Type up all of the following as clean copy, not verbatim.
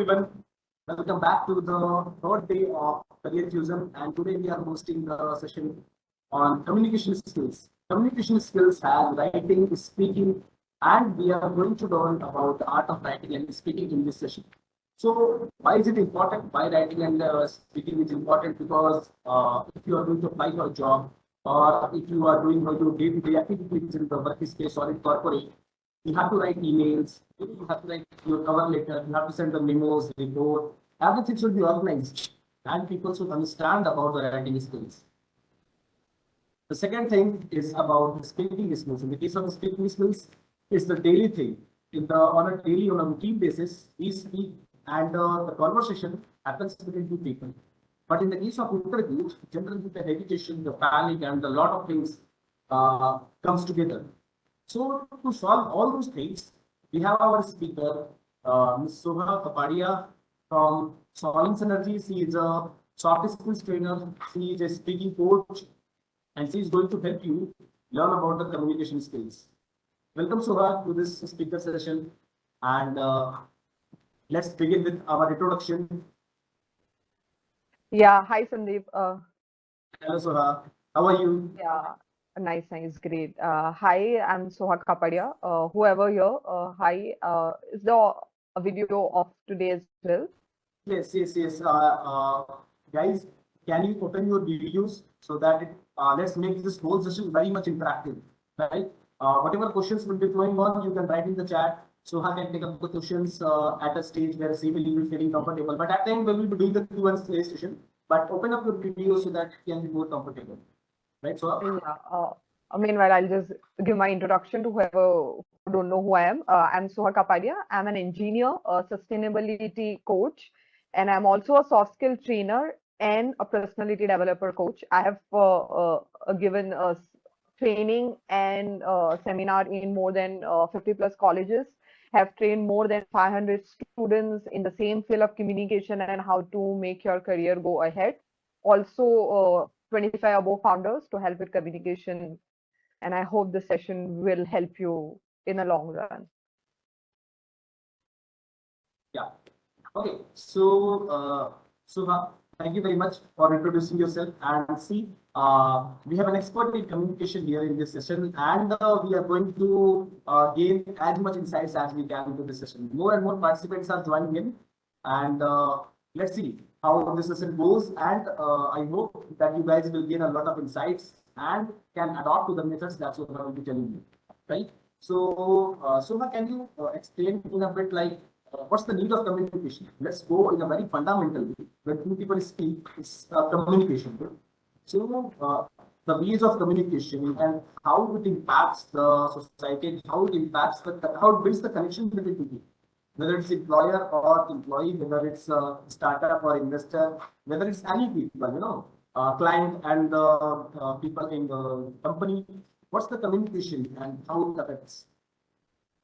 everyone. Welcome back to the third day of Career Fusion, and today we are hosting the session on communication skills. Communication skills have writing, speaking, and we are going to learn about the art of writing and speaking in this session. So, why is it important? Why writing and speaking is important? Because if you are going to apply for a job, or if you are doing your day-to-day activities in the workspace or in corporate, you have to write emails, you have to write your cover letter, you have to send the memos, report. Everything should be organized, and people should understand about the writing skills. The second thing is about speaking skills. In the case of the speaking skills, it's the daily thing. On a routine basis, we speak, and the conversation happens between two people. But in the case of interviews, generally the hesitation, the panic, and a lot of things comes together. So to solve all those things, we have our speaker, Ms. Soha Kapadia from Soha Energy. She is a soft skills trainer. She is a speaking coach, and she is going to help you learn about the communication skills. Welcome, Soha, to this speaker session, and let's begin with our introduction. Yeah, hi Sandeep. Hello, Soha. How are you? Yeah, nice, great. Hi, I'm Soha Kapadia. Whoever here, hi. Is the a video of today as well? Yes, yes, yes. Guys, can you open your videos so that let's make this whole session very much interactive, right? Whatever questions will be going on, you can write in the chat. Soha can take up the questions at a stage where she will be feeling comfortable. But at the end, we will be doing the Q&A session. But open up your video so that it can be more comfortable, right? So, Yeah. Meanwhile, I'll just give my introduction to whoever who don't know who I am. I'm Soha Kapadia. I'm an engineer, a sustainability coach, and I'm also a soft skill trainer and a personality developer coach. I have given training and seminar in more than 50 plus colleges, have trained more than 500 students in the same field of communication and how to make your career go ahead. Also, 25 above founders to help with communication. And I hope the session will help you in the long run. yeah. Okay. So, Soha, thank you very much for introducing yourself. And see, we have an expert in communication here in this session, and we are going to gain as much insights as we can into this session. More and more participants are joining in, and let's see how this session goes. And I hope that you guys will gain a lot of insights and can adopt to the methods that Soha will be telling you, right? So, Soha, can you explain in a bit like what's the need of communication? Let's go in a very fundamental way. When two people speak, it's communication. Right? So, the ways of communication and how it impacts the society, how it impacts how it builds the connection between people, whether it's employer or employee, whether it's startup or investor, whether it's any people, client and people in the company. What's the communication and how it affects?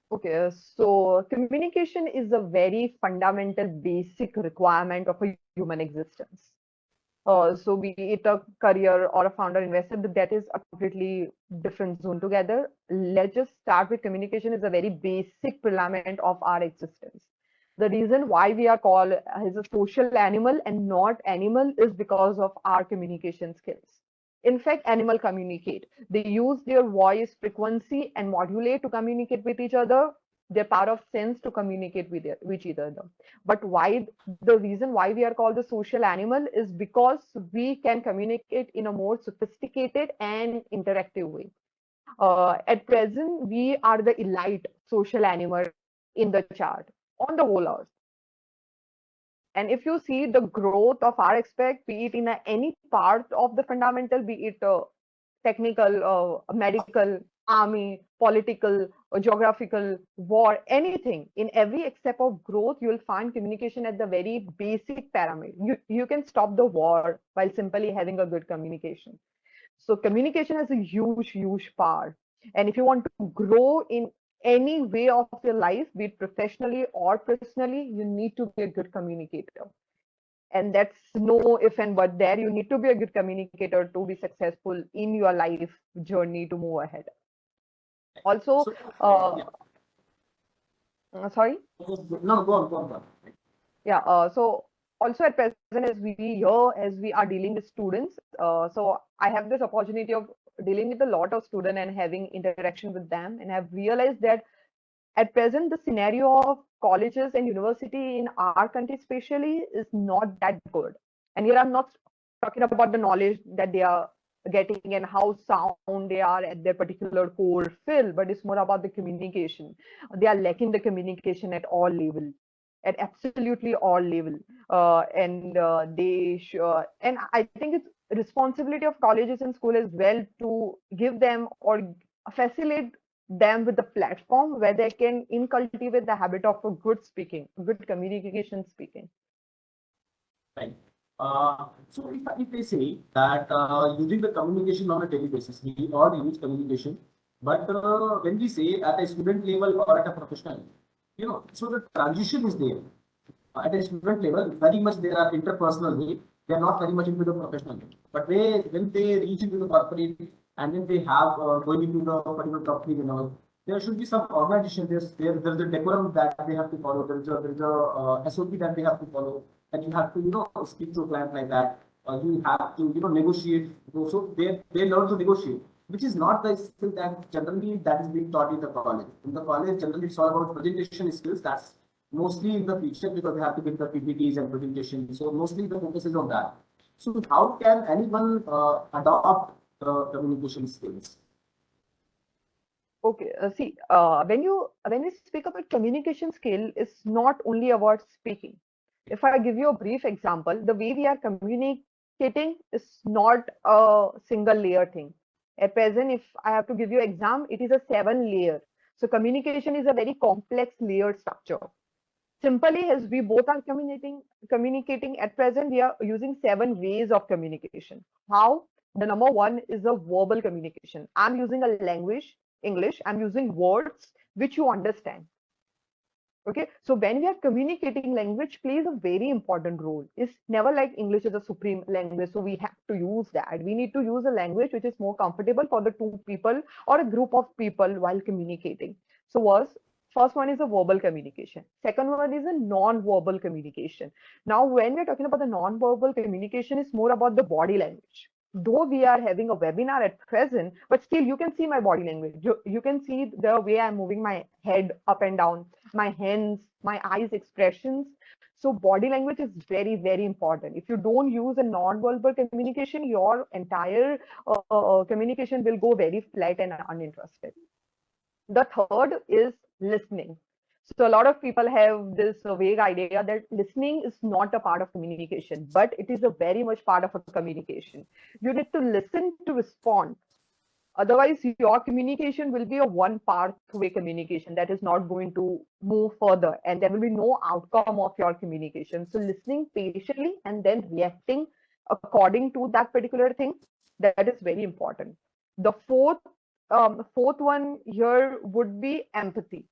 Okay, so communication is a very fundamental, basic requirement of a human existence. So be it a career or a founder investor, that is a completely different zone together. Let's just start with communication is a very basic element of our existence. The reason why we are called as a social animal and not animal is because of our communication skills. In fact, animal communicate. They use their voice frequency and modulate to communicate with each other, their power of sense to communicate with each other. But why the reason why we are called the social animal is because we can communicate in a more sophisticated and interactive way. At present, we are the elite social animal in the chart on the whole earth. And if you see the growth of our aspect, be it in any part of the fundamental, be it technical, medical, army, political, geographical, war, anything, in every except of growth, you will find communication at the very basic pyramid. You can stop the war while simply having a good communication. So communication has a huge, huge power. And if you want to grow in any way of your life, be it professionally or personally, you need to be a good communicator. And that's no if and but there. You need to be a good communicator to be successful in your life journey to move ahead. Also, So, sorry? no, go on, go on. Yeah. So also at present, as we are dealing with students, so I have this opportunity of dealing with a lot of students and having interaction with them, and I've realized that at present the scenario of colleges and university in our country especially is not that good. And here I'm not talking about the knowledge that they are getting and how sound they are at their particular core field, but it's more about the communication. They are lacking the communication at all level, at absolutely all level. And I think it's responsibility of colleges and school as well to give them or facilitate them with a platform where they can incultivate the habit of a good speaking, good communication speaking. Right. So if they say that using the communication on a daily basis, we all use communication, but when we say at a student level or at a professional, so the transition is there. At a student level, very much they are interpersonal way. They are not very much into the professional. But when they reach into the corporate and then they have going into the particular company, there should be some organization. There's a decorum that they have to follow. There's a SOP that they have to follow. And you have to speak to a client like that. You have to negotiate. So they learn to negotiate, which is not the skill that generally that is being taught in the college. In the college, generally it's all about presentation skills. That's mostly in the future because they have to get the PPTs and presentations. So mostly the focus is on that. So how can anyone adopt the communication skills? Okay, when you speak about communication skill, it's not only about speaking. If I give you a brief example, the way we are communicating is not a single layer thing. At present, if I have to give you exam, it is a 7 layer. So communication is a very complex layered structure. Simply, as we both are communicating at present, we are using 7 ways of communication. How? The number one is a verbal communication. I'm using a language, English. I'm using words which you understand. Okay, so when we are communicating, language plays a very important role. It's never like English is a supreme language, so we have to use that. We need to use a language which is more comfortable for the two people or a group of people while communicating. So first one is a verbal communication. Second one is a non-verbal communication. Now, when we're talking about the non-verbal communication, it's more about the body language. Though we are having a webinar at present, but still you can see my body language. You can see the way I'm moving my head up and down, my hands, my eyes expressions. So body language is very, very important. If you don't use a non-verbal communication, your entire communication will go very flat and uninterested. The third is listening. So a lot of people have this vague idea that listening is not a part of communication, but it is a very much part of a communication. You need to listen to respond. Otherwise, your communication will be a one pathway communication that is not going to move further, and there will be no outcome of your communication. So, listening patiently and then reacting according to that particular thing, that is very important. The fourth one here would be empathy.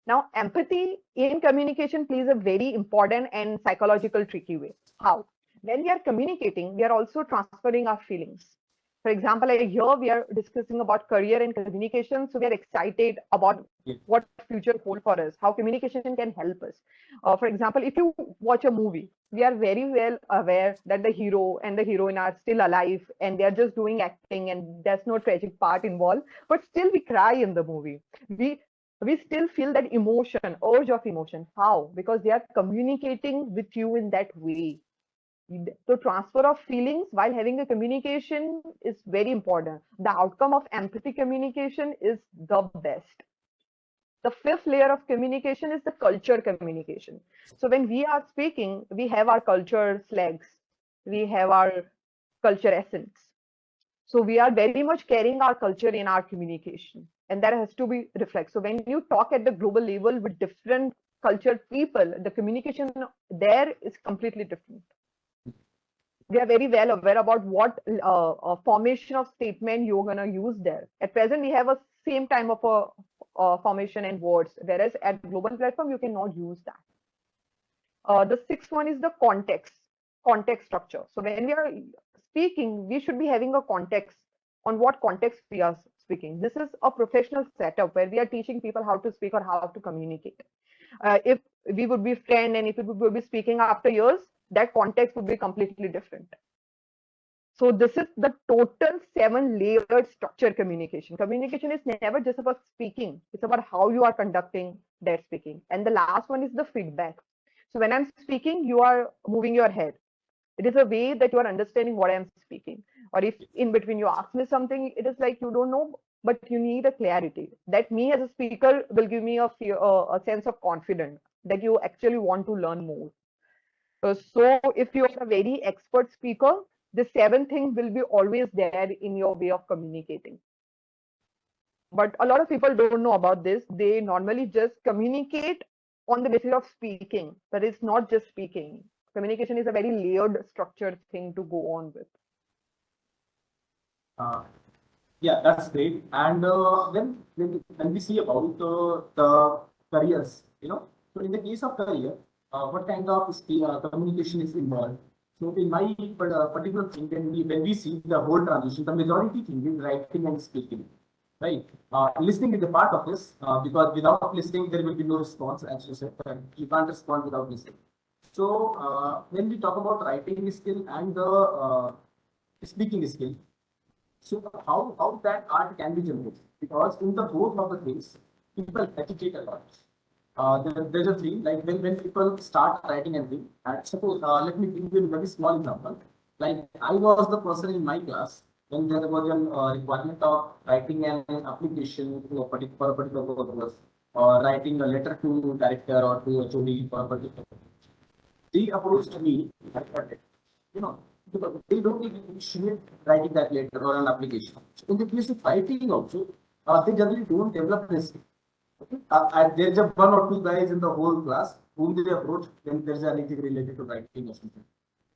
Now, empathy in communication plays a very important and psychological tricky way. How? When we are communicating, we are also transferring our feelings. For example, like here we are discussing about career and communication, so we are excited about what future hold for us, how communication can help us. For example, if you watch a movie, we are very well aware that the hero and the heroine are still alive and they are just doing acting and there's no tragic part involved, but still we cry in the movie. We still feel that emotion, urge of emotion. How? Because they are communicating with you in that way. The transfer of feelings while having a communication is very important. The outcome of empathy communication is the best. The fifth layer of communication is the culture communication. So when we are speaking, we have our culture slangs, we have our culture essence. So we are very much carrying our culture in our communication, and that has to be reflected. So when you talk at the global level with different cultured people, the communication there is completely different. We are very well aware about what formation of statement you're gonna use there. At present, we have a same time of a formation and words, whereas at global platform you cannot use that. The sixth one is the context structure. So when we are speaking, we should be having a context on what context we are speaking. This is a professional setup where we are teaching people how to speak or how to communicate. If we would be friends, and if we would be speaking after years, that context would be completely different. So this is the total 7-layered structured communication. Communication is never just about speaking. It's about how you are conducting that speaking. And the last one is the feedback. So when I'm speaking, you are moving your head. It is a way that you are understanding what I'm speaking. Or if in between you ask me something, it is like you don't know, but you need a clarity. That me as a speaker will give me a sense of confidence that you actually want to learn more. So if you are a very expert speaker, the 7 thing will be always there in your way of communicating. But a lot of people don't know about this. They normally just communicate on the basis of speaking, but it's not just speaking. Communication is a very layered, structured thing to go on with. Uh, yeah, that's great. And when we see about the careers, so in the case of career, what kind of communication is involved? So in my particular thing, when we see the whole transition, the majority thing is writing and speaking, right? Listening is a part of this because without listening, there will be no response, as you said. You can't respond without listening. So when we talk about writing skill and the speaking skill, so how that art can be generated? Because in the both of the things, people hesitate a lot. There's a thing like when people start writing anything, and suppose let me give you a very small example. Like I was the person in my class when there was a requirement of writing an application to for a particular purpose, or writing a letter to director or to HOD for a particular. They approached me, I got it. You know, because they don't even initiate writing that letter or an application. So in the case of writing also, they generally don't develop this. Okay? There's just one or two guys in the whole class whom they approach when there's anything related to writing or something.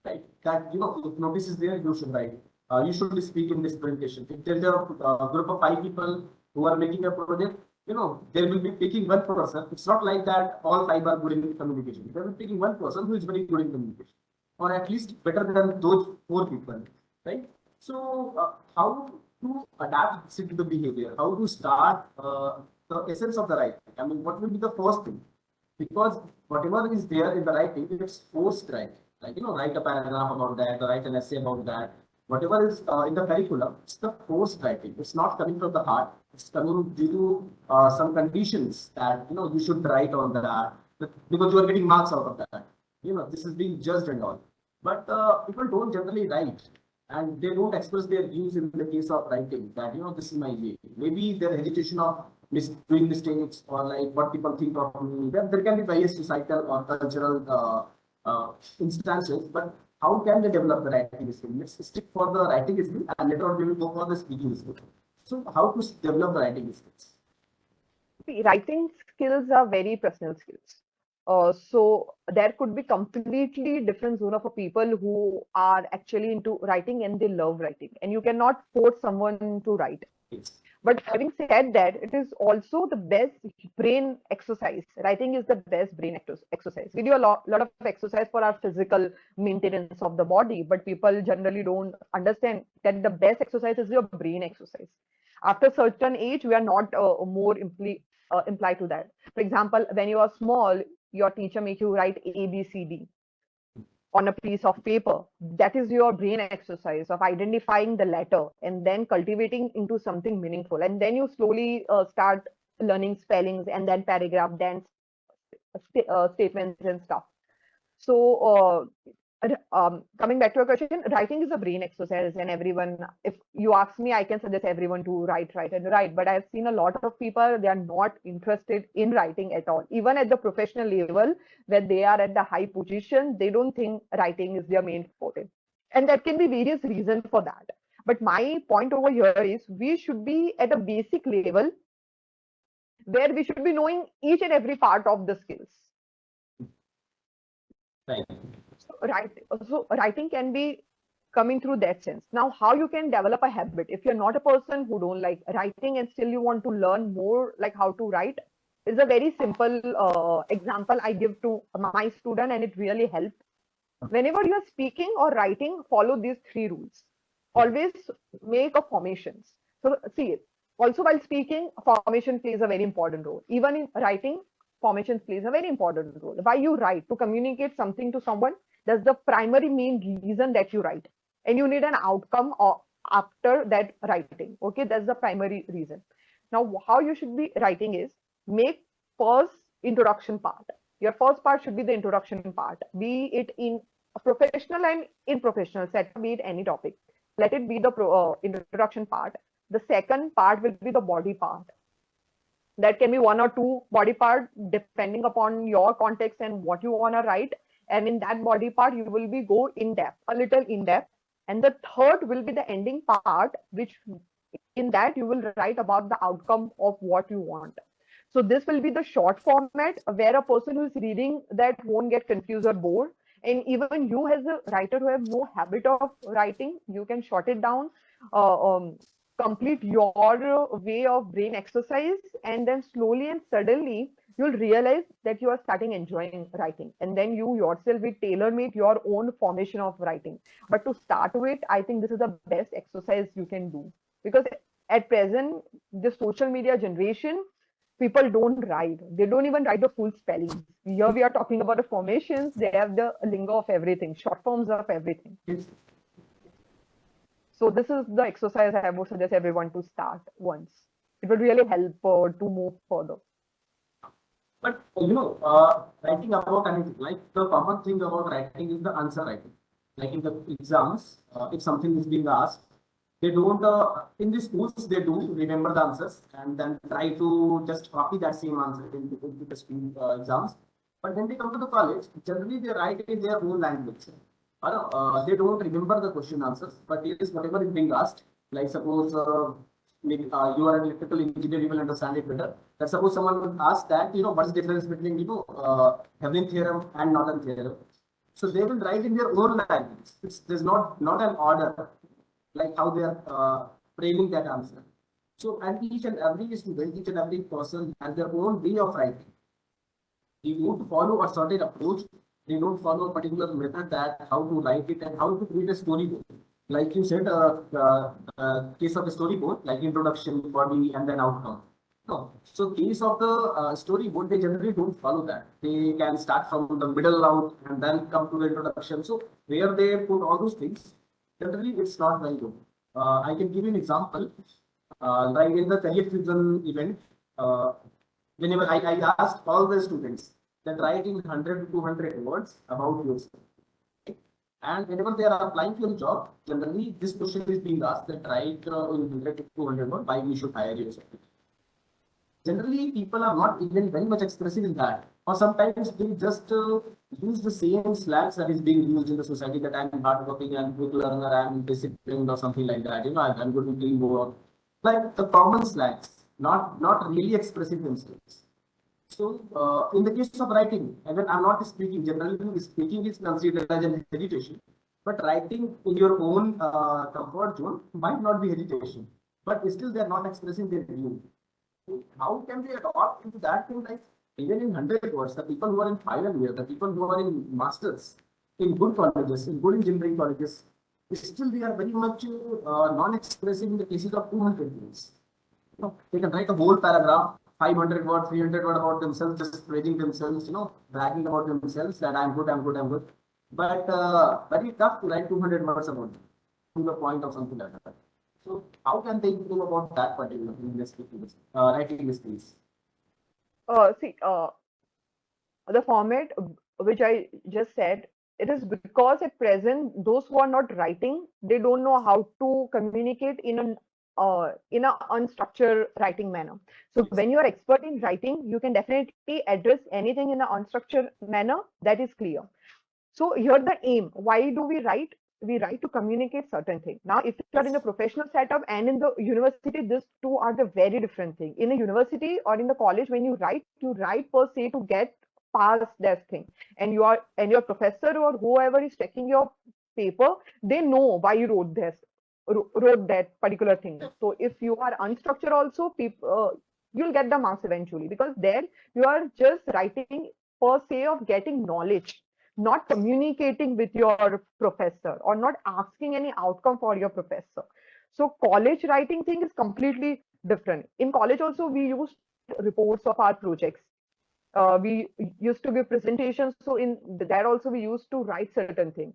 Right? That, if notice is there, you should write. You should speak in this presentation. If there's a group of 5 people who are making a project, they will be picking one person. It's not like that all 5 are good in communication. They will be picking one person who is very good in communication, or at least better than those 4 people, right? So, how to adapt this to the behavior? How to start the essence of the writing? I mean, what will be the first thing? Because whatever is there in the writing, it's forced writing. Like, write a paragraph about that, or write an essay about that. Whatever is in the curriculum, it's the forced writing. It's not coming from the heart. It's coming due to some conditions that, you should write on that because you are getting marks out of that. This is being judged and all. But people don't generally write, and they don't express their views in the case of writing that, this is my way. Maybe their hesitation of doing mistakes, or like what people think of me. There can be various societal or cultural instances, but how can they develop the writing skill? Let's stick for the writing skill, and later on we will go for the speaking skill. So how to develop the writing skills? See, writing skills are very personal skills. So there could be completely different zone of people who are actually into writing and they love writing, and you cannot force someone to write. Yes. But having said that, it is also the best brain exercise. Writing is the best brain exercise. We do a lot of exercise for our physical maintenance of the body, but people generally don't understand that the best exercise is your brain exercise. After certain age, we are not more implied to that. For example, when you are small, your teacher makes you write A, B, C, D on a piece of paper. That is your brain exercise of identifying the letter and then cultivating into something meaningful. And then you slowly start learning spellings, and then paragraph, then statements and stuff. So coming back to your question, writing is a brain exercise, and everyone, if you ask me, I can suggest everyone to write. But I've seen a lot of people, they are not interested in writing at all. Even at the professional level, where they are at the high position, they don't think writing is their main forte. And there can be various reasons for that. But my point over here is we should be at a basic level where we should be knowing each and every part of the skills. Right. So writing can be coming through that sense. Now, how you can develop a habit if you're not a person who don't like writing and still you want to learn more like how to write, is a very simple example I give to my student, and it really helps. Whenever you're speaking or writing, follow these 3 rules. Always make a formations. So see, also while speaking, formation plays a very important role. Even in writing, formations plays a very important role. Why you write? To communicate something to someone. That's the primary main reason that you write. And you need an outcome or after that writing. Okay, that's the primary reason. Now, how you should be writing is make first introduction part. Your first part should be the introduction part, be it in a professional and in professional setup, be it any topic. Let it be the introduction part. The second part will be the body part. That can be one or two body part depending upon your context and what you want to write. And in that body part, you will be go in depth, a little in depth. And the third will be the ending part, which in that you will write about the outcome of what you want. So this will be the short format where a person who is reading that won't get confused or bored. And even you as a writer who have no habit of writing, you can short it down, complete your way of brain exercise, and then slowly and suddenly you'll realize that you are starting enjoying writing. And then you yourself will tailor-make your own formation of writing. But to start with, I think this is the best exercise you can do. Because at present, the social media generation, people don't write. They don't even write the full spellings. Here we are talking about the formations. They have the lingo of everything, short forms of everything. So this is the exercise I would suggest everyone to start once. It will really help to move further. But writing about anything, like the common thing about writing is the answer writing. Like in the exams, if something is being asked, they don't, in the schools, they do remember the answers and then try to just copy that same answer into the school exams. But when they come to the college, generally they write in their own language. They don't remember the question answers, but it is whatever is being asked. Like suppose maybe you are an electrical engineer, you will understand it better. That suppose someone would ask that, what's the difference between, Hebron theorem and Norton theorem. So they will write in their own language. There's not an order, like how they are framing that answer. So, and each and every student, each and every person has their own way of writing. They don't follow a certain approach. They don't follow a particular method that how to write it and how to create a storyboard. Like you said, case of a storyboard, like introduction, body, and then outcome. No. So case of the storyboard, they generally don't follow that. They can start from the middle out and then come to the introduction. So where they put all those things, generally it's not very good. I can give you an example. Like in the career fusion event, whenever I asked all the students that write in 100 to 200 words about yourself. And whenever they are applying for a job, generally this question is being asked that write in 100 to 200 words why we should hire you. Generally, people are not even very much expressive in that. Or sometimes they just use the same slangs that is being used in the society, that I'm hardworking, I'm quick learner, I'm disciplined or something like that. I'm good to teamwork. Like the common slangs, not really expressing themselves. So, in the case of writing, even I'm not speaking, generally speaking is considered as an hesitation, but writing in your own comfort zone might not be hesitation, but still they're not expressing their view. How can they adopt into that thing? Like even in 100 words, the people who are in final year, the people who are in masters, in good colleges, in good engineering colleges, still they are very much non-expressive in the cases of 200 words. They can write a whole paragraph, 500 words, 300 words about themselves, just praising themselves, bragging about themselves that I'm good, I'm good, I'm good. But very tough to write 200 words about them, to the point of something like that. So how can they improve about that particular writing skills? See, the format which I just said, it is because at present those who are not writing, they don't know how to communicate in a unstructured writing manner. So when you are expert in writing, you can definitely address anything in an unstructured manner that is clear. So here the aim, why do we write? We write to communicate certain things. Now, if you are in a professional setup and in the university, these two are the very different thing. In a university or in the college, when you write per se to get past that thing. And your professor or whoever is checking your paper, they know why you wrote that particular thing. So if you are unstructured also, people you'll get the marks eventually, because there you are just writing per se of getting knowledge, not communicating with your professor or not asking any outcome for your professor. So college writing thing is completely different. In college also we use reports of our projects. We used to give presentations, so in that also we used to write certain things,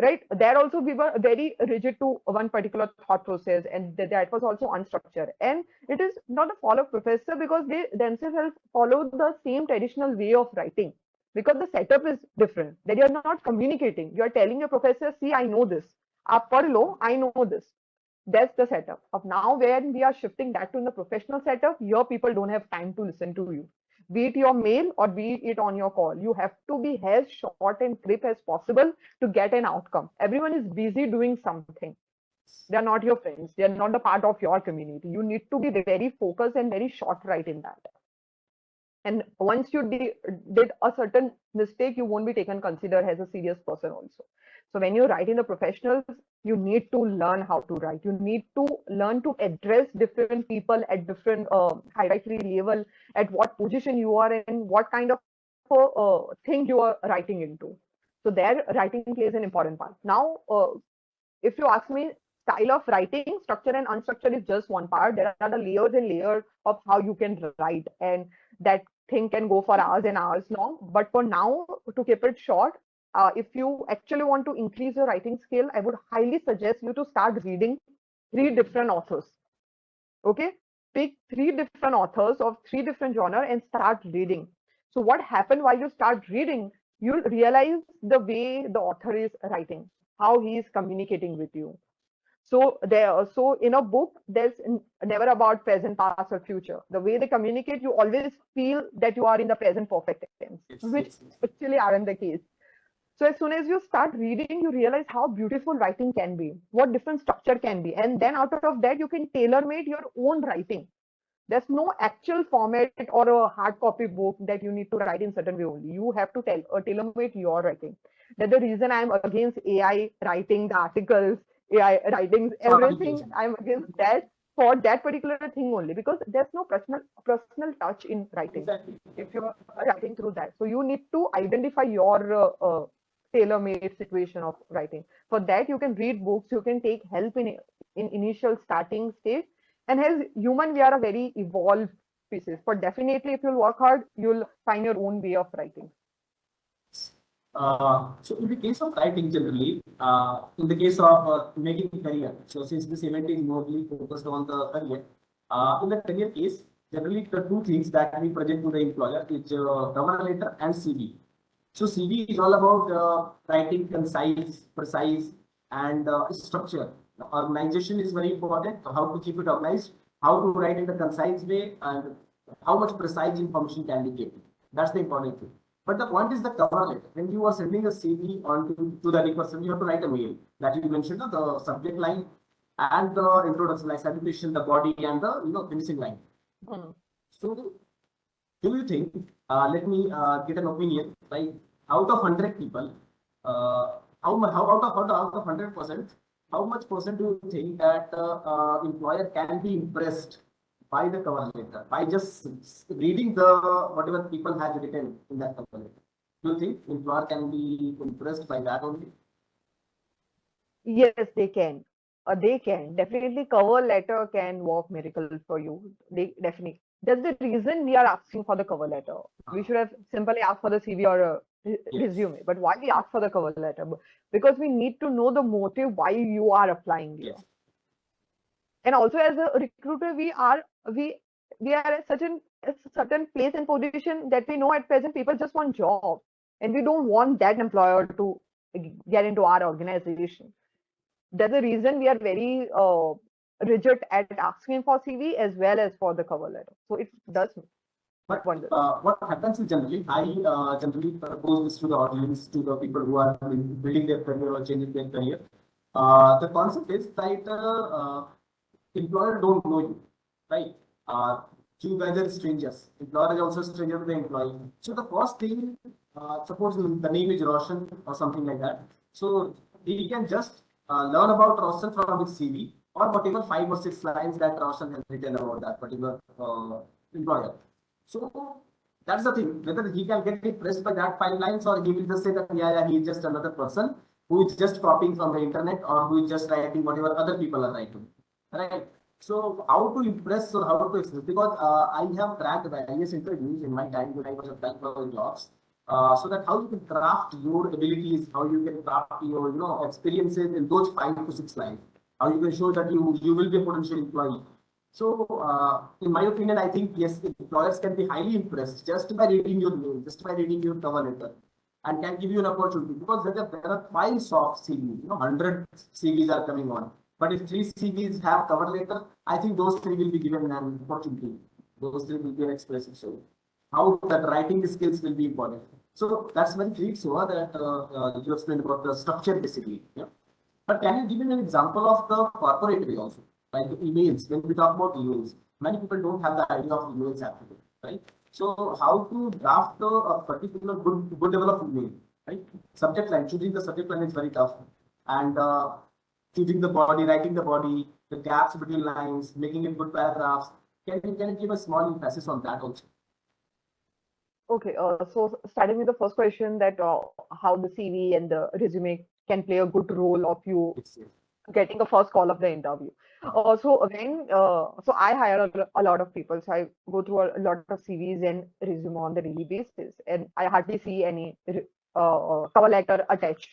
right? There also we were very rigid to one particular thought process, and that was also unstructured. And it is not a follow professor because they themselves have followed the same traditional way of writing, because the setup is different. That you're not communicating, you're telling your professor, see, I know this, aap padh lo, I know this. That's the setup of now. When we are shifting that to in the professional setup, your people don't have time to listen to you, be it your mail or be it on your call. You have to be as short and crisp as possible to get an outcome. Everyone is busy doing something. They are not your friends, they are not the part of your community. You need to be very focused and very short right in that. And once you did a certain mistake, you won't be taken considered as a serious person also. So when you write in the professionals, you need to learn how to write. You need to learn to address different people at different hierarchy level, at what position you are in, what kind of thing you are writing into. So there writing plays an important part. Now if you ask me, style of writing, structure and unstructured is just one part. There are the layers and layers of how you can write, and that thing can go for hours and hours long. But for now, to keep it short, if you actually want to increase your writing skill, I would highly suggest you to start reading three different authors. Okay, pick three different authors of three different genre and start reading. So what happened while you start reading, you'll realize the way the author is writing, how he is communicating with you. So so in a book, there's never about present, past, or future. The way they communicate, you always feel that you are in the present perfect tense, which actually aren't the case. So as soon as you start reading, you realize how beautiful writing can be, what different structure can be, and then out of that, you can tailor-made your own writing. There's no actual format or a hard copy book that you need to write in certain way only. You have to tailor-make your writing. That's the reason I'm against AI writing the articles, AI writing everything. I'm against that for that particular thing only, because there's no personal touch in writing. Exactly. If you're writing through that, so you need to identify your tailor-made situation of writing. For that, you can read books. You can take help in initial starting stage. And as human, we are a very evolved species. But definitely, if you'll work hard, you'll find your own way of writing. So in the case of writing generally, in the case of making career, so since this event is mostly focused on the career, in the career case, generally the two things that we present to the employer is cover letter and CV. So CV is all about writing concise, precise, and structure. Organization is very important. How to keep it organized, how to write in the concise way, and how much precise information can be given. That's the important thing. But the point is the cover letter. When you are sending a CV on to the other person, you have to write a mail that you mentioned the subject line and the introduction, like salutation, the body, and the finishing line. So, do you think? Let me get an opinion. Like out of 100 people, how out of 100%, how much percent do you think that employer can be impressed by the cover letter, by just reading the whatever people have written in that cover letter? Do you think employer can be impressed by that only? Yes, they can. They can. Definitely, cover letter can work miracle for you. They definitely. That's the reason we are asking for the cover letter. We should have simply asked for the CV or a resume. But why we ask for the cover letter? Because we need to know the motive why you are applying here. Yes. And also, as a recruiter, we are at a certain place and position that we know at present people just want job, and we don't want that employer to get into our organization. That's the reason we are very rigid at asking for CV as well as for the cover letter. So it does But wonders. what happens is generally, I generally propose this to the audience, to the people who are building their career or changing their career. The concept is that employer don't know you, right? You guys are strangers. Employer is also a stranger to the employee. So the first thing, suppose the name is Roshan or something like that. So he can just learn about Roshan from his CV or whatever 5 or 6 lines that Roshan has written about that particular employer. So that's the thing, whether he can get impressed by that 5 lines or he will just say that, yeah, he is just another person who is just copying from the internet or who is just writing whatever other people are writing. Right? So how to impress or how to express? Because I have tracked various interviews in my time when I was applying for jobs. So that how you can craft your abilities, how you can craft your experiences in those 5 to 6 lines. How you can show that you will be a potential employee. So in my opinion, I think yes, employers can be highly impressed just by reading your name, just by reading your cover letter, and can give you an opportunity because there are piles of CVs, 100 CVs are coming on. But if 3 CVs have cover letter, I think those 3 will be given an opportunity. Those 3 will be expressive. So how that writing skills will be important. So that's very great, Soha, that you explained about the structure basically. Yeah. But can you give me an example of the corporate way also? Like emails, when we talk about emails, many people don't have the idea of emails actually, right? So how to draft a particular good developed email, right? Subject line, choosing the subject line is very tough. And choosing the body, writing the body, the gaps between lines, making it good paragraphs. Can you give a small emphasis on that also? Okay, so starting with the first question that how the CV and the resume can play a good role of you It's yes. getting a first call of the interview. So I hire a lot of people, so I go through a lot of CVs and resume on the daily basis, and I hardly see any cover letter attached.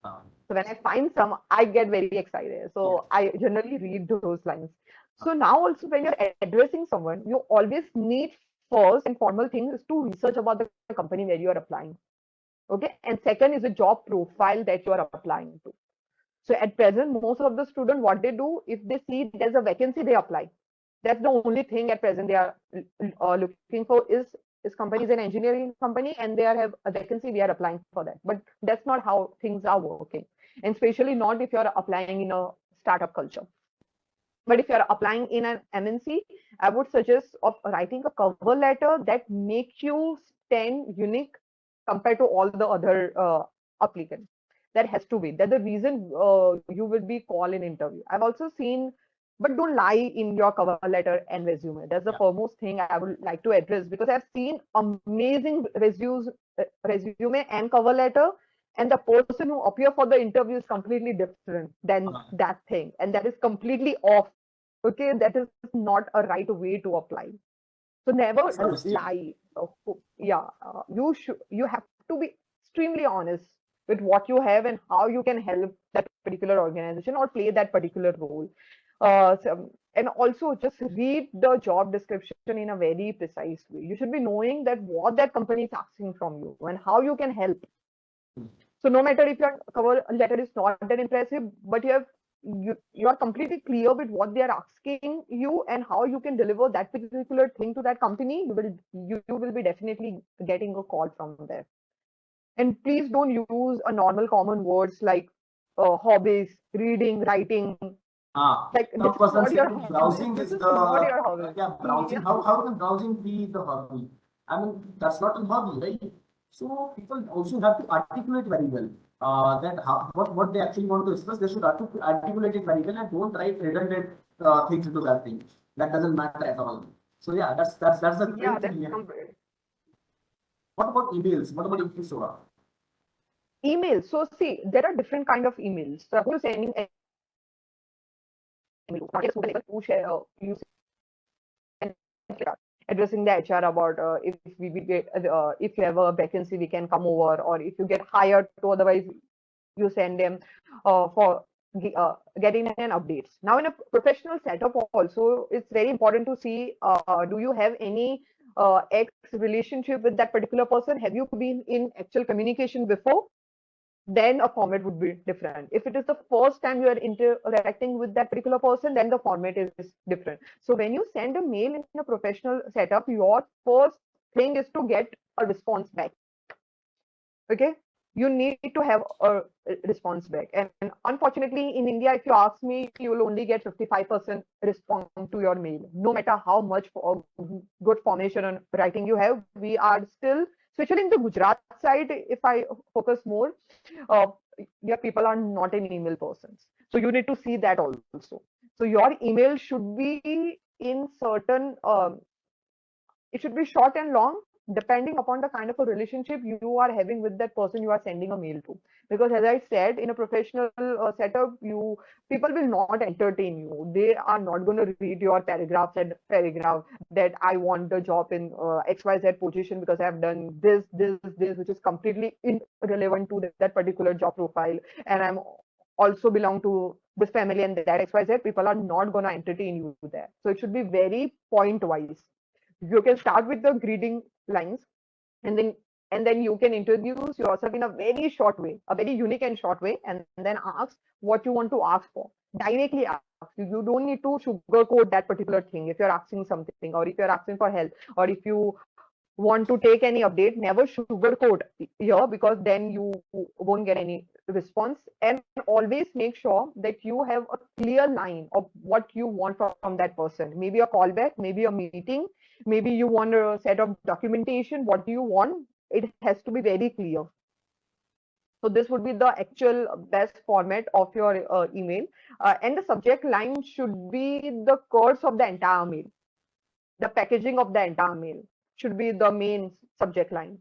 Uh, So when I find some, I get very excited. yeah. So I generally read those lines. So now also when you're addressing someone, you always need first and formal thing is to research about the company where you are applying. Okay. And second is the job profile that you are applying to. So at present, most of the students, what they do, if they see there's a vacancy, they apply. That's the only thing at present they are looking for is companies an engineering company and they are have a vacancy, we are applying for that. But that's not how things are working. And especially not if you're applying in a startup culture. But if you're applying in an MNC, I would suggest of writing a cover letter that makes you stand unique compared to all the other applicants. That has to be. That's the reason you will be called in interview. I've also seen, but don't lie in your cover letter and resume. That's the Yeah. foremost thing I would like to address because I've seen amazing resume and cover letter, and the person who appear for the interview is completely different than Uh, that thing, and that is completely off. Okay, that is not a right way to apply. So never Dishonesty. lie. Yeah, you have to be extremely honest with what you have and how you can help that particular organization or play that particular role. And also just read the job description in a very precise way. You should be knowing that what that company is asking from you and how you can help. So no matter if your cover letter is not that impressive, but you are completely clear with what they are asking you and how you can deliver that particular thing to that company, you will be definitely getting a call from there. And please don't use a normal common words like hobbies, reading, writing. Like Now, this is person not said your hobby. browsing This is is the not your hobby. yeah browsing. Yeah. How can browsing be the hobby? I mean that's not a hobby, right? So people also have to articulate very well that what they actually want to express. They should articulate it very well and don't write redundant things into that thing. That doesn't matter at all. So yeah, that's the Yeah, great that's thing. Yeah. complete. What about emails? What about emails, Soha? Emails. So see, there are different kind of emails. So who's sending an email? Not just who share you send addressing the HR about if we get if you have a vacancy, we can come over, or if you get hired to otherwise you send them for getting an updates. Now in a professional setup also, it's very important to see do you have any ex relationship with that particular person? Have you been in actual communication before? Then a format would be different. If it is the first time you are interacting with that particular person, then the format is different. So when you send a mail in a professional setup, your first thing is to get a response back. Okay, you need to have a response back. And unfortunately, in India, if you ask me, you will only get 55% response to your mail. No matter how much good formation and writing you have, we are still, especially in the Gujarat side, if I focus more, uh, your people are not an email persons. So you need to see that also. So your email should be in certain, it should be short and long, depending upon the kind of a relationship you are having with that person you are sending a mail to. Because as I said, in a professional setup, people will not entertain you. They are not going to read your paragraphs and paragraph that I want the job in XYZ position because I have done this, which is completely irrelevant to that particular job profile. And I'm also belong to this family and that XYZ. People are not going to entertain you there. So it should be very point wise. You can start with the greeting lines, and then you can introduce yourself in a very short way, a very unique and short way, and then ask what you want to ask for. Directly ask. You don't need to sugarcoat that particular thing. If you're asking something, or if you're asking for help, or if you want to take any update, never sugarcoat here, because then you won't get any response. And always make sure that you have a clear line of what you want from that person. Maybe a callback, maybe a meeting, maybe you want a set of documentation. What do you want? It has to be very clear. So this would be the actual best format of your email. And the subject line should be the course of the entire mail. The packaging of the entire mail should be the main subject line.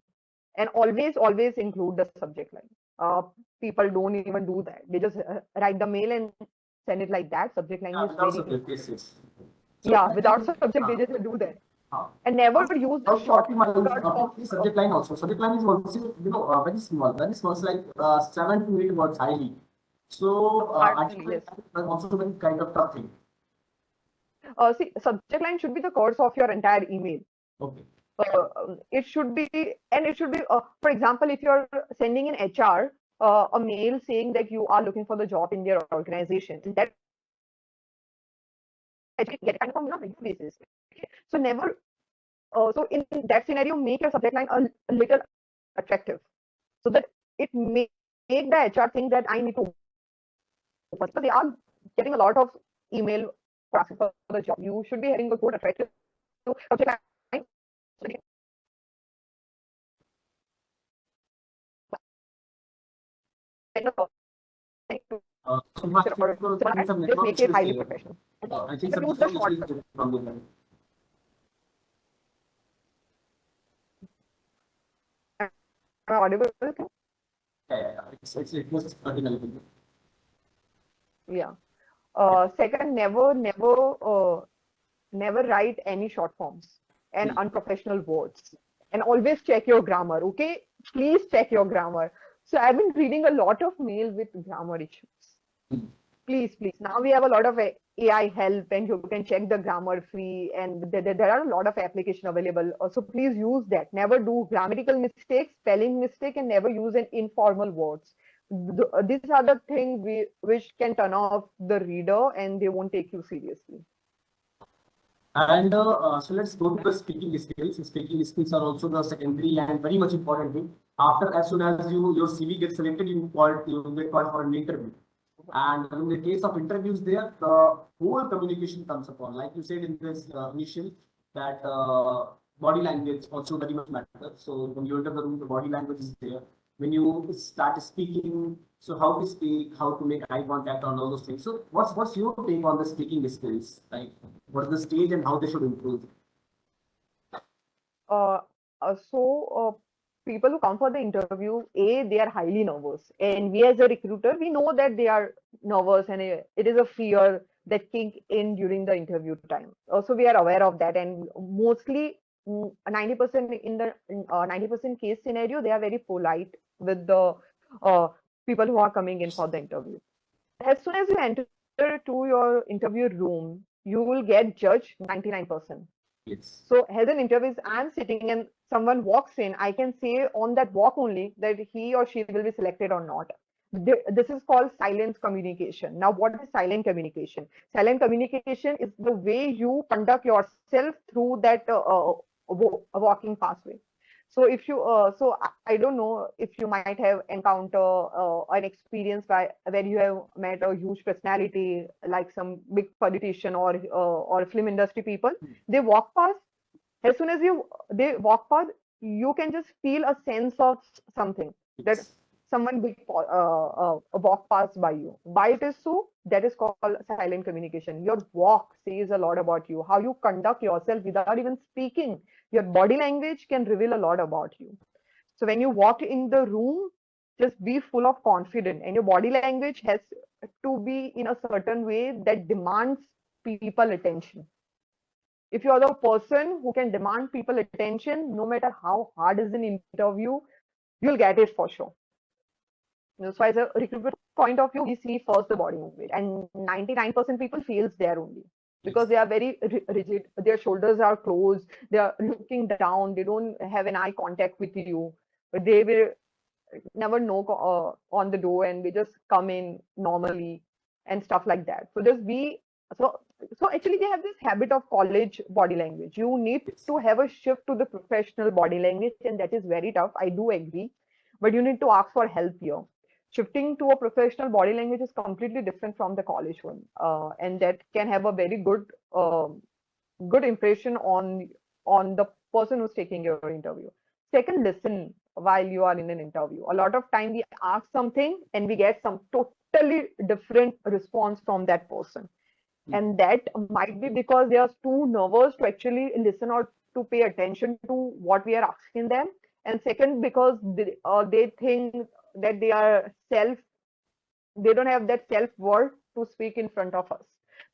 And always include the subject line. People don't even do that. They just write the mail and send it like that. Subject line is without very subject, yes, yes. So yeah, I without think, subject they just do that. uh, And never also, use the also optimize shortcuts of the subject line also. Subject line is also, very small. Very small, it's like 7 to 8 words highly. So hardly, article yes. is also very kind of tough thing. See, subject line should be the course of your entire email. Okay. It should be, and it should be, for example, if you're sending an HR a mail saying that you are looking for the job in their organization, that get it kind of on a regular basis. Okay? So never, so in that scenario, make your subject line a little attractive, so that it make the HR think that I need to, because they are getting a lot of email for asking for the job. You should be having a good attractive subject line. So kind of So I think, or I think some just network make it issues highly there. professional. I think Never some use the network issues shortcut. from the line. Am I audible? Yeah. It was particularly. Yeah. Yeah. Second, never write any short forms and unprofessional words. And always check your grammar. Okay, please check your grammar. So I've been reading a lot of mail with grammar issues. Please. Now we have a lot of AI help, and you can check the grammar free, and there are a lot of application available. So please use that. Never do grammatical mistakes, spelling mistake, and never use an informal words. These are the things which can turn off the reader, and they won't take you seriously. And so let's go to the speaking skills. Speaking skills are also the secondary and very much important thing. After, as soon as your CV gets selected, you get called for an interview. And in the case of interviews, there the whole communication comes upon. Like you said in this initial, that body language also very much matters. So when you enter the room, the body language is there. When you start speaking, so how to speak, how to make eye contact, on all those things. So what's your take on the speaking skills? Like what is the stage and how they should improve? Uh, so people who come for the interview, they are highly nervous, and we as a recruiter, we know that they are nervous, and it is a fear that kick in during the interview time. Also, we are aware of that, and mostly 90% in the 90% case scenario, they are very polite with the uh, people who are coming in for the interview. As soon as you enter to your interview room, you will get judged 99%. Yes. So as an interview, I'm sitting and someone walks in, I can say on that walk only that he or she will be selected or not. This is called silent communication. Now, what is silent communication? Silent communication is the way you conduct yourself through that walking pathway. So if you, I don't know if you might have encountered an experience where you have met a huge personality like some big politician or film industry people. They walk past. As soon as they walk past, you can just feel a sense of something that Yes. someone big walk past by you. Why it is so? That is called silent communication. Your walk says a lot about you. How you conduct yourself without even speaking Your body language can reveal a lot about you. So when you walk in the room, just be full of confidence, and your body language has to be in a certain way that demands people attention. If you are the person who can demand people attention, no matter how hard is an interview, you'll get it for sure. So as a recruiter point of view, we see first the body language, and 99% people feels there only because Yes. they are very rigid. Their shoulders are closed. They are looking down. They don't have an eye contact with you. They will never knock on the door, and we just come in normally and stuff like that. So just be so so actually they have this habit of college body language. You need Yes. to have a shift to the professional body language, and that is very tough. I do agree, but you need to ask for help here. Shifting to a professional body language is completely different from the college one, and that can have a very good impression on the person who's taking your interview. Second, listen while you are in an interview. A lot of time we ask something and we get some totally different response from that person, Mm. and that might be because they are too nervous to actually listen or to pay attention to what we are asking them. And second, because they think that they don't have that self worth to speak in front of us.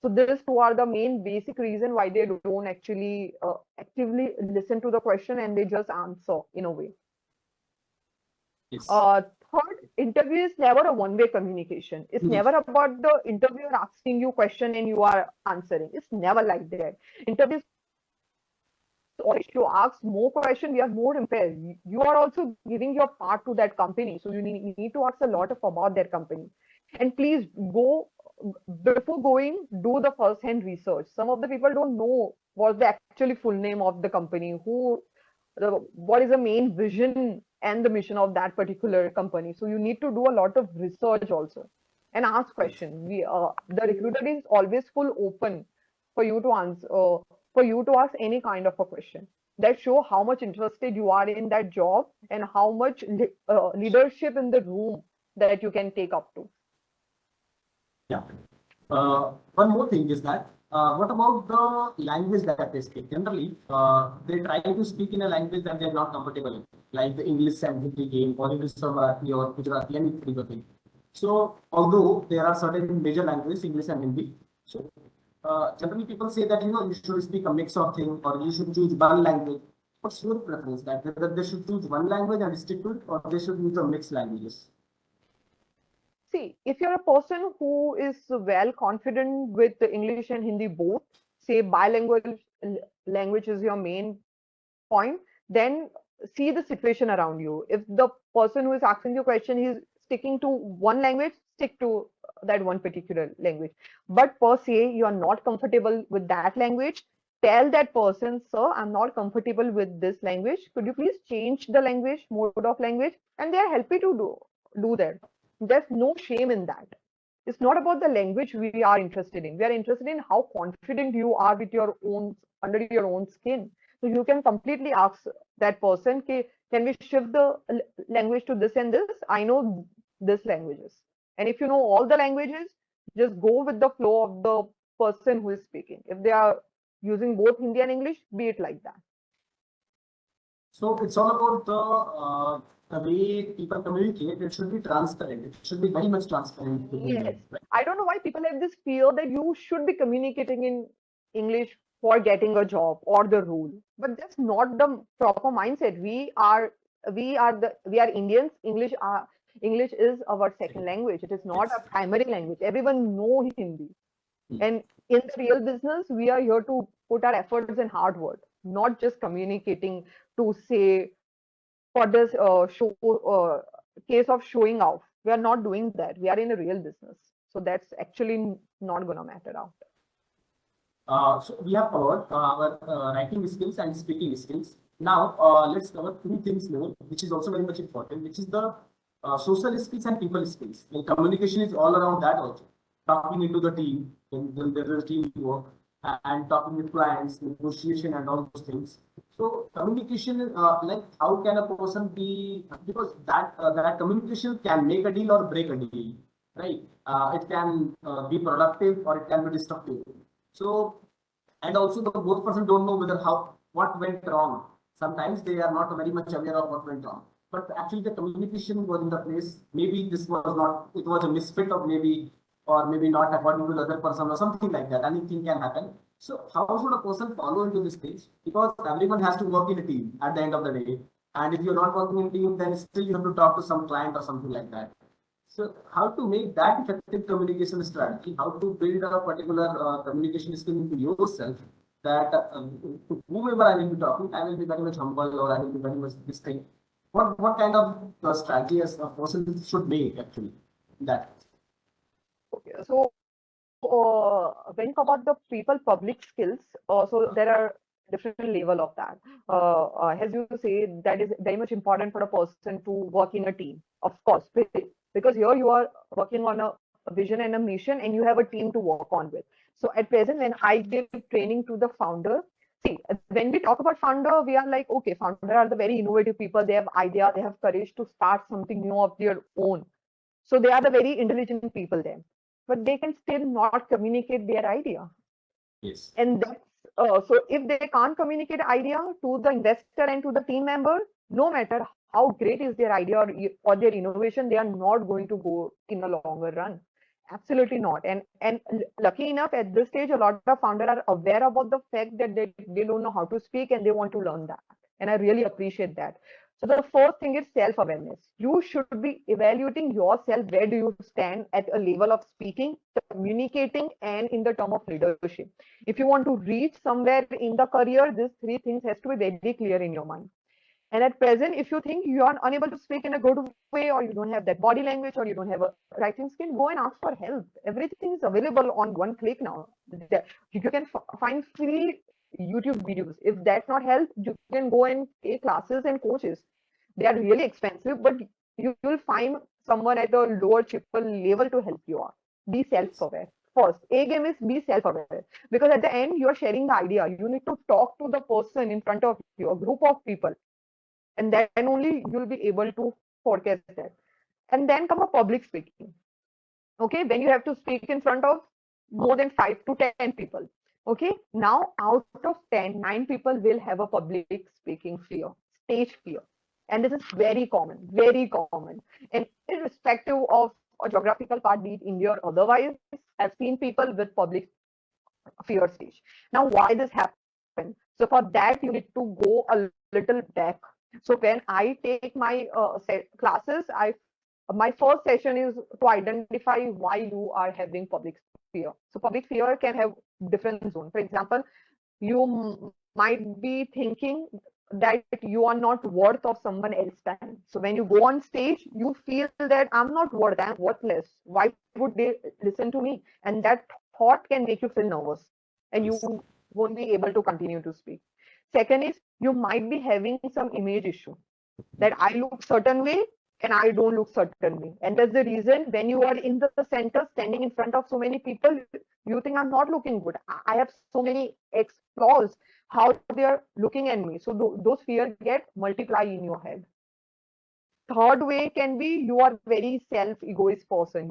So these two are the main basic reason why they don't actually actively listen to the question, and they just answer in a way. Yes. Third, interview is never a one-way communication. It's Yes. never about the interviewer asking you question and you are answering. It's never like that. Interviews, or if you ask more question, we are more impaired. You are also giving your part to that company, so you need to ask a lot of about that company. And please go before going, do the first-hand research. Some of the people don't know what's the actually full name of the company, what is the main vision and the mission of that particular company. So you need to do a lot of research also and ask Yes. questions. The recruiter is always full open for you to answer, for you to ask any kind of a question that show how much interested you are in that job and how much leadership in the room that you can take up to. Yeah. One more thing is that what about the language that they speak? Generally, they try to speak in a language that they are not comfortable in, like the English and Hindi game, or English or Marathi or Gujarati, any particular thing. So, although there are certain major languages, English and Hindi, so generally people say that you should speak a mix of things, or you should choose one language. What's your preference? That whether they should choose one language and stick to it, or they should use a mixed languages? See, if you're a person who is well confident with the English and Hindi both, say bilingual language is your main point, then see the situation around you. If the person who is asking you a question is sticking to one language, stick to that one particular language. But per se, you are not comfortable with that language, tell that person, sir, I'm not comfortable with this language. Could you please change the language, mode of language? And they are happy to do that. There's no shame in that. It's not about the language we are interested in. We are interested in how confident you are with your own under your own skin. So you can completely ask that person, can we shift the language to this and this? I know this languages. And if you know all the languages, just go with the flow of the person who is speaking. If they are using both Hindi and English, be it like that. So it's all about the way people communicate. It should be transparent. It should be very much transparent between Yes. them. Right? I don't know why people have this fear that you should be communicating in English for getting a job or the rule. But that's not the proper mindset. We are Indians. English is our second language. It is not Yes. a primary language. Everyone know Hindi. Hmm. And in the real business, we are here to put our efforts in hard work, not just communicating to say for this case of showing off. We are not doing that. We are in a real business. So that's actually not going to matter out. So we have covered our writing skills and speaking skills. Now let's cover two things more, which is also very much important, which is the social skills and people skills. And communication is all around that also. Talking into the team, then there is teamwork, and talking with clients, negotiation, and all those things. So communication, like how can a person be, because that communication can make a deal or break a deal, right? It can be productive or it can be destructive. So, and also the both person don't know whether what went wrong. Sometimes they are not very much aware of what went wrong. But actually the communication was in the place. Maybe this was not, it was a misfit of maybe, or maybe not according to the other person or something like that. Anything can happen. So how should a person follow into this stage? Because everyone has to work in a team at the end of the day. And if you're not working in a team, then still you have to talk to some client or something like that. So how to make that effective communication strategy, how to build a particular communication skill into yourself that to whomever I will be talking, I will be very much humble or I will be very much this thing. What kind of strategy as a person should make actually that? Okay, so when you talk about the people public skills, so there are different level of that. As you say, that is very much important for a person to work in a team, of course, because here you are working on a vision and a mission, and you have a team to work on with. So at present, when I give training to the founder, see, when we talk about founder, we are like, okay, founder are the very innovative people. They have idea, they have courage to start something new of their own. So they are the very intelligent people then, but they can still not communicate their idea. Yes. And that's so if they can't communicate idea to the investor and to the team member, no matter how great is their idea or their innovation, they are not going to go in the longer run. Absolutely not. And lucky enough at this stage, a lot of founders are aware about the fact that they don't know how to speak and they want to learn that. And I really appreciate that. So the first thing is self-awareness. You should be evaluating yourself. Where do you stand at a level of speaking, communicating, and in the term of leadership? If you want to reach somewhere in the career, these three things has to be very clear in your mind. And at present, if you think you are unable to speak in a good way, or you don't have that body language, or you don't have a writing skill, go and ask for help. Everything is available on one click now. You can find free YouTube videos. If that's not help, you can go and take classes and coaches. They are really expensive, but you will find someone at a lower, cheaper level to help you out. Be self-aware. First, A game is be self-aware, because at the end you are sharing the idea. You need to talk to the person in front of you, a group of people, and then only you'll be able to forecast that. And then come a public speaking. Okay, when you have to speak in front of more than 5 to 10 people. Okay, now out of 10, 9 people will have a public speaking fear, stage fear. And this is very common, very common. And irrespective of a geographical part, be it India or otherwise, I've seen people with public fear stage. Now, why this happen? So for that, you need to go a little back. So when I take my classes, my first session is to identify why you are having public fear. So public fear can have different zones. For example, you might be thinking that you are not worth of someone else's time. So when you go on stage, you feel that I'm not worth, I'm worthless. Why would they listen to me? And that thought can make you feel nervous and you won't be able to continue to speak. Second is you might be having some image issue that I look certain way and I don't look certain way. And that's the reason when you are in the center, standing in front of so many people, you think I'm not looking good. I have so many flaws, how they are looking at me. So those fears get multiply in your head. Third way can be you are very self-egoist person.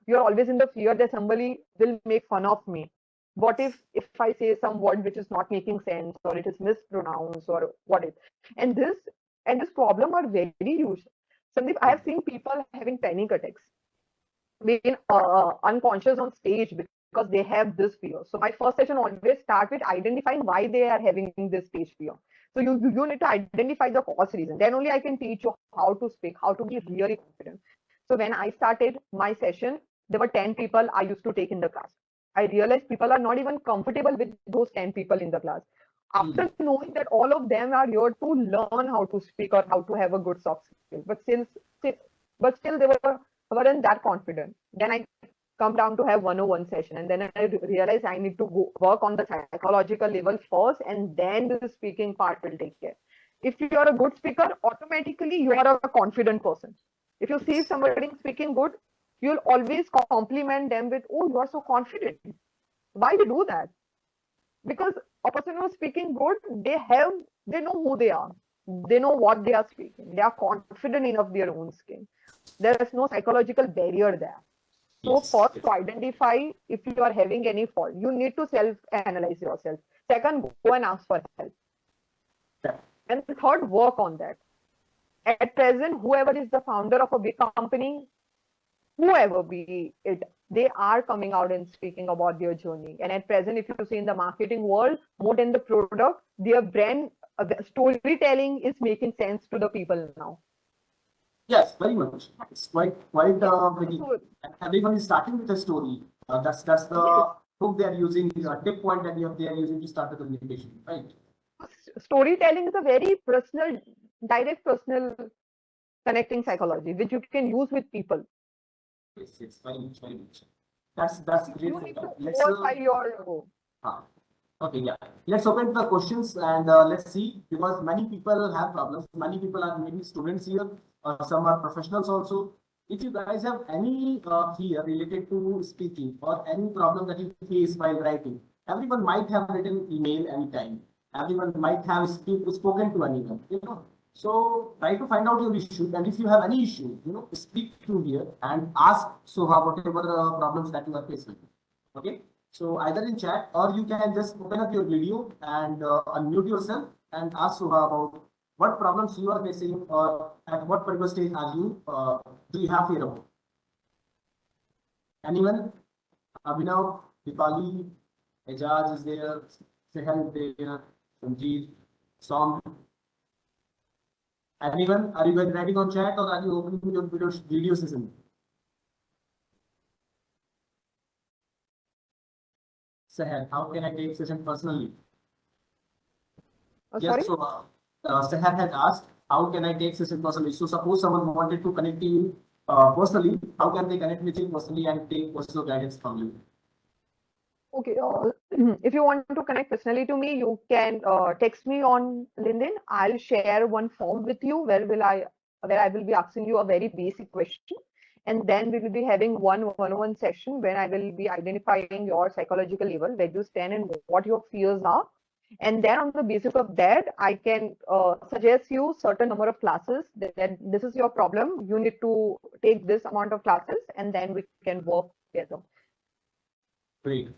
You're always in the fear that somebody will make fun of me. What if I say some word which is not making sense or it is mispronounced or what is, and this problem are very huge. Sandeep, I have seen people having panic attacks, being unconscious on stage because they have this fear. So my first session always start with identifying why they are having this stage fear. So you need to identify the cause reason. Then only I can teach you how to speak, how to be really confident. So when I started my session, there were 10 people I used to take in the class. I realized people are not even comfortable with those 10 people in the class. After knowing that all of them are here to learn how to speak or how to have a good soft skill, but still they weren't that confident. Then I come down to have 101 session, and then I realize I need to work on the psychological level first, and then the speaking part will take care. If you are a good speaker, automatically you are a confident person. If you see somebody speaking good, you'll always compliment them with, "Oh, you are so confident." Why do you do that? Because a person who is speaking good, they know who they are. They know what they are speaking. They are confident enough their own skin. There is no psychological barrier there. So Yes. first, to identify if you are having any fault, you need to self-analyze yourself. Second, go and ask for help. And third, work on that. At present, whoever is the founder of a big company, whoever be it, they are coming out and speaking about their journey. And at present, if you see in the marketing world, more than the product, their brand storytelling is making sense to the people now. Yes, very much. It's quite very. So, Everyone is starting with a story. That's yes. the hook they are using, tip point that they are using to start the communication, right? Storytelling is a very personal, direct personal connecting psychology, which you can use with people. Yes, very much, very much. That's great. You need to Let's overfile your. uh, okay, yeah. Let's open the questions and let's see, because many people have problems. Many people are maybe students here, some are professionals also. If you guys have any fear related to speaking or any problem that you face while writing, everyone might have written email anytime. Everyone might have spoken to anyone, So try to find out your issue, and if you have any issue, speak to here and ask Soha whatever problems that you are facing. Okay. So either in chat or you can just open up your video and unmute yourself and ask Soha about what problems you are facing or at what particular stage are you do you have fear about? Anyone? Abhinav, Dipali, Ejaz is there, Sehan is there, Sanjeev, Som. Anyone? Are you guys writing on chat or are you opening your video session? Sehan, how can I take session personally? Yes, Sorry? so Sehan had asked, how can I take session personally? So suppose someone wanted to connect to you personally, how can they connect with you personally and take personal guidance from you? Okay, if you want to connect personally to me, you can text me on LinkedIn. I'll share one form with you where I will be asking you a very basic question, and then we will be having one-on-one session where I will be identifying your psychological level, where you stand and what your fears are. And then on the basis of that, I can suggest you certain number of classes that this is your problem. You need to take this amount of classes, and then we can work together. Great.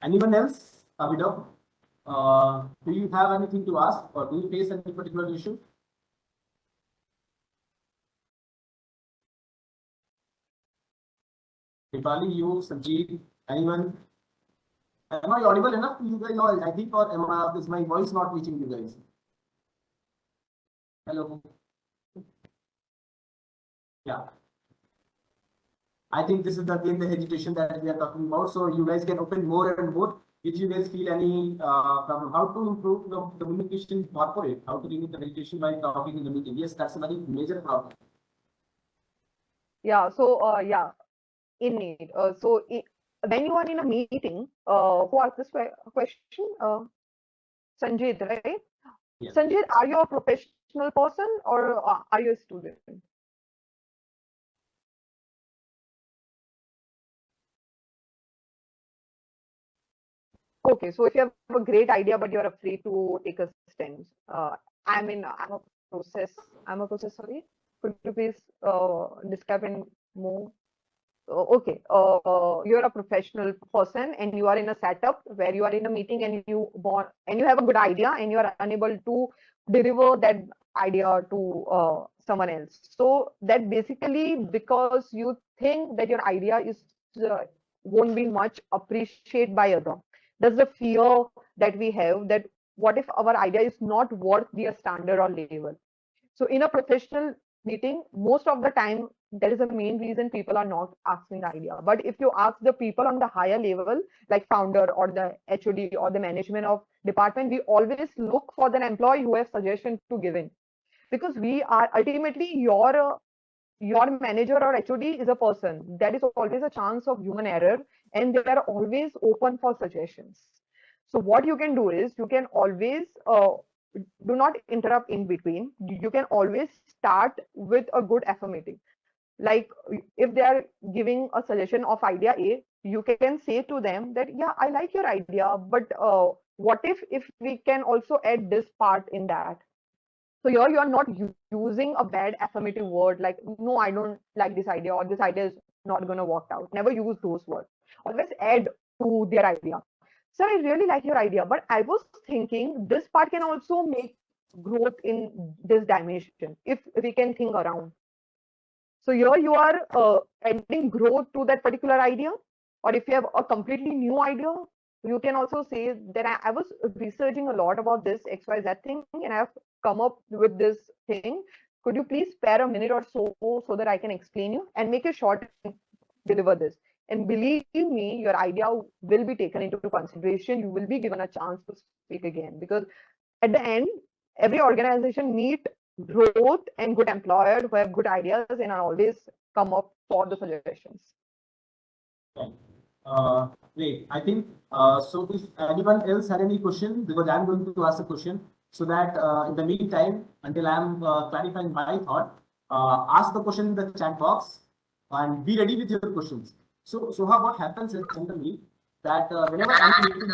Anyone else? Abhinav, do you have anything to ask or do you face any particular issue? Dipali, you, Sanjeev, anyone? Am I audible enough to you guys? Or I think, or is my voice not reaching you guys? Hello. Yeah. I think this is again the hesitation that we are talking about. So you guys can open more and more. If you guys feel any problem, how to improve the communication corporate, how to limit the meditation while talking in the meeting. Yes, that's a very major problem. Yeah. So yeah, in need. When you are in a meeting, who asked this question? Sanjit, right? Yes. Sanjit, are you a professional person or are you a student? Okay, so if you have a great idea but you're afraid to take a stand, I'm a process. I'm a process. Sorry, could you please describe in more? Okay, you're a professional person and you are in a setup where you are in a meeting and you have a good idea and you are unable to deliver that idea to someone else. So that basically because you think that your idea is uh, won't be much appreciated by other. That's the fear that we have, that what if our idea is not worth their standard or level. So in a professional meeting, most of the time, that is the main reason people are not asking the idea. But if you ask the people on the higher level, like founder or the HOD or the management of department, we always look for the employee who has suggestion to give in. Because we are ultimately your manager or HOD is a person. There is always a chance of human error and they are always open for suggestions. So what you can do is you can always do not interrupt in between. You can always start with a good affirmative. Like if they are giving a suggestion of idea A, you can say to them that, yeah, I like your idea, but what if we can also add this part in that? So here you are not using a bad affirmative word like, no, I don't like this idea or this idea is not going to work out. Never use those words. Always add to their idea. So I really like your idea, but I was thinking this part can also make growth in this dimension if we can think around. So here you are adding growth to that particular idea, or if you have a completely new idea, you can also say that I was researching a lot about this XYZ thing and I have come up with this thing. Could you please spare a minute or so that I can explain you and make it short and deliver this? And believe me, your idea will be taken into consideration. You will be given a chance to speak again, because at the end, every organization need growth and good employers who have good ideas and are always come up for the suggestions. Great. I think so. If anyone else had any question, because I'm going to ask a question, so that in the meantime, until I'm clarifying my thought, ask the question in the chat box and be ready with your questions. So, Soha, what happens is generally that whenever I'm meeting,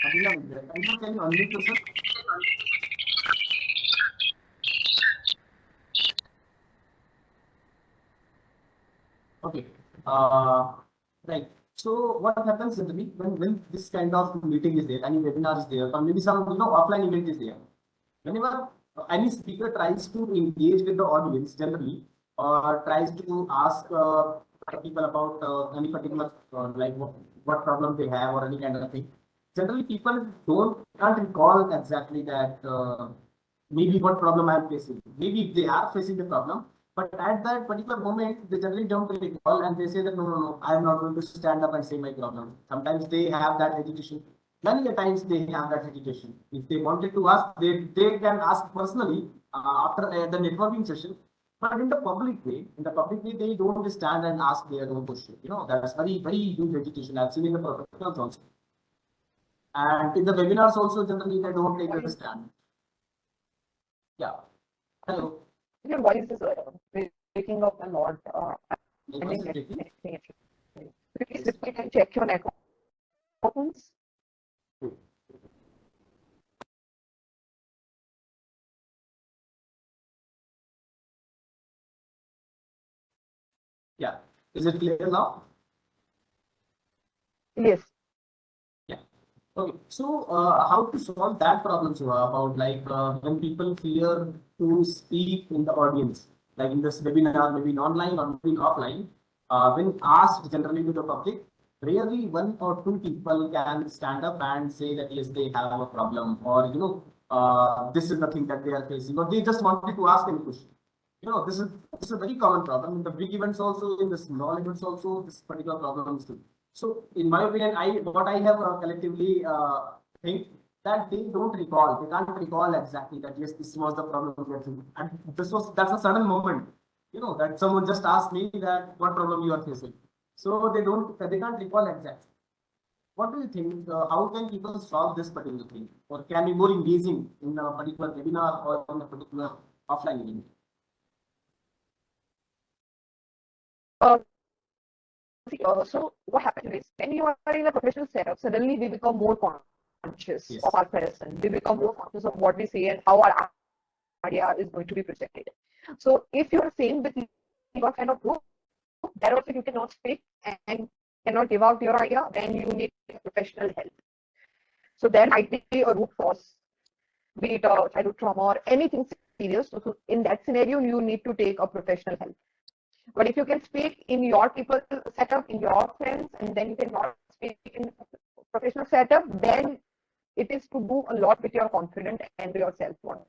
can you unmute yourself? Okay. Right. So what happens generally when this kind of meeting is there, any webinar is there, or maybe some offline event is there, whenever any speaker tries to engage with the audience generally, or tries to ask people about any particular like what problem they have or any kind of thing, generally people can't recall exactly that maybe what problem I am facing. Maybe they are facing the problem, but at that particular moment, they generally don't recall and they say that no, I am not going to stand up and say my problem. Sometimes they have that hesitation. Many a times they have that hesitation. If they wanted to ask, they can ask personally after the networking session. But in the public way, they don't stand and ask their own question. That's very, very huge hesitation. I've seen in the professionals also. And in the webinars also, generally, they don't take a stand. Yeah. Hello. Your voice is breaking up a lot. Please repeat and check your network opens. Yeah. Is it clear now? Yes. Yeah. Okay. So, how to solve that problem, Soha, about like when people fear to speak in the audience, like in this webinar, maybe in online or maybe offline, when asked generally to the public, rarely one or two people can stand up and say that yes, they have a problem, or this is the thing that they are facing, or they just wanted to ask any question. This is a very common problem in the big events also, in the small events also. This particular problem is too. So, in my opinion, what I have collectively think that they don't recall, they can't recall exactly that yes, this was the problem we are facing, and that's a sudden moment, that someone just asked me that what problem you are facing. So they can't recall exactly. What do you think? How can people solve this particular thing, or can be more engaging in a particular webinar or in a particular offline event? So what happens is when you are in a professional setup, suddenly we become more conscious Yes. of our presence. We become more conscious of what we say and how our idea is going to be presented. So if you are saying with your kind of group, that also you cannot speak and cannot give out your idea, then you need professional help. So there might be a root cause, be it a childhood trauma or anything serious. So in that scenario, you need to take a professional help. But if you can speak in your people setup, in your friends, and then you cannot speak in professional setup, then it is to do a lot with your confidence and your self-worth.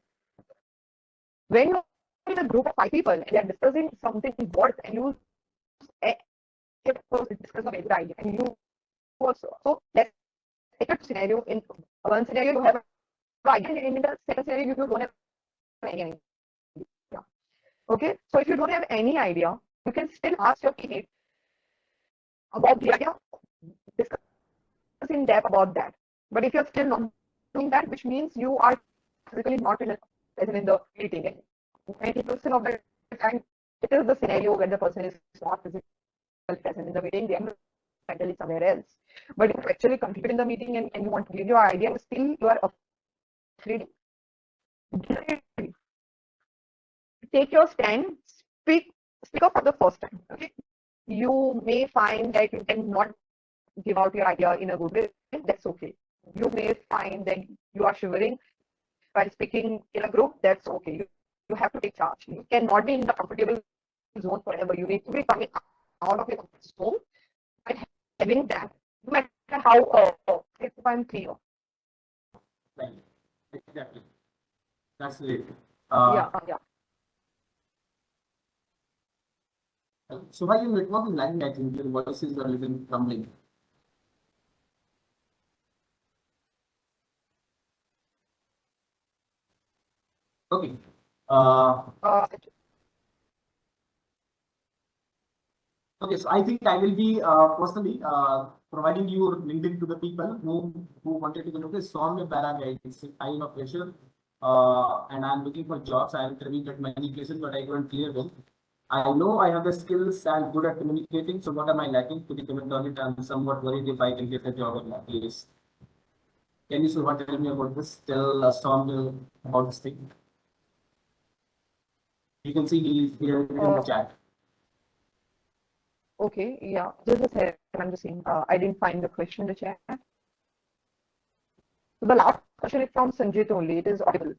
When you're in a group of 5 people and they're discussing something worth and you discuss a very idea and you also, so let's take a scenario. In one scenario you have an idea and in the second scenario you don't have any idea. Okay, so if you don't have any idea, you can still ask your teammate about the idea, discuss in depth about that. But if you're still not doing that, which means you are physically not present in the meeting, and 90% of the time it is the scenario where the person is not physically present in the meeting, they are mentally somewhere else. But if you actually contribute in the meeting and you want to give your idea, still you are afraid. Take your stand, speak up for the first time. Okay, you may find that you cannot give out your idea in a good way, that's okay. You may find that you are shivering while speaking in a group, that's okay. You have to take charge. You cannot be in the comfortable zone forever. You need to be coming out of your comfort zone and having that, no matter how, if I'm clear. Right. Exactly. That's it. Yeah, yeah. So why your network is lagging? I think your voice is a little crumbling. Okay. Uh, okay, so I think I will be personally providing your LinkedIn to the people who wanted to know this. So I'm a para guy. It's high enough pressure, and I'm looking for jobs. I have interviewed at many places, but I couldn't clear them. I know I have the skills and good at communicating. So what am I lacking? Could you comment on it? I'm somewhat worried if I can get a job or not. Please. Can you Soha tell me about this? Tell Storm about this thing. You can see he's here in the chat. Okay, yeah. Just a second, I'm just saying. I didn't find the question in the chat. So the last question is from Sanjit only. It is audible.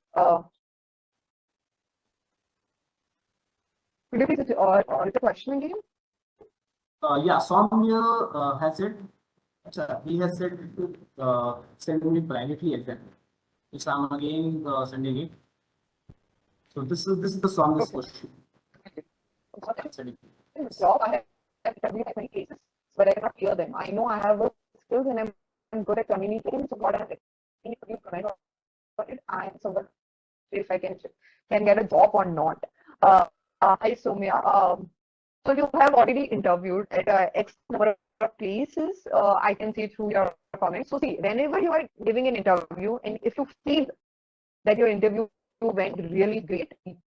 Could you please repeat the question again? Yeah, Soumya has said, he has said to send me privately as well. So I'm again sending it. So this is the Soumya's question. Job, I have interviewed many cases, but I cannot clear them. I know I have skills and I'm good at communicating. So what I'm you comment on it, I am somewhat if I can get a job or not. Hi Soumya. So you have already interviewed at X number of places. I can see through your comments. So see, whenever you are giving an interview, and if you feel that your interview went really great,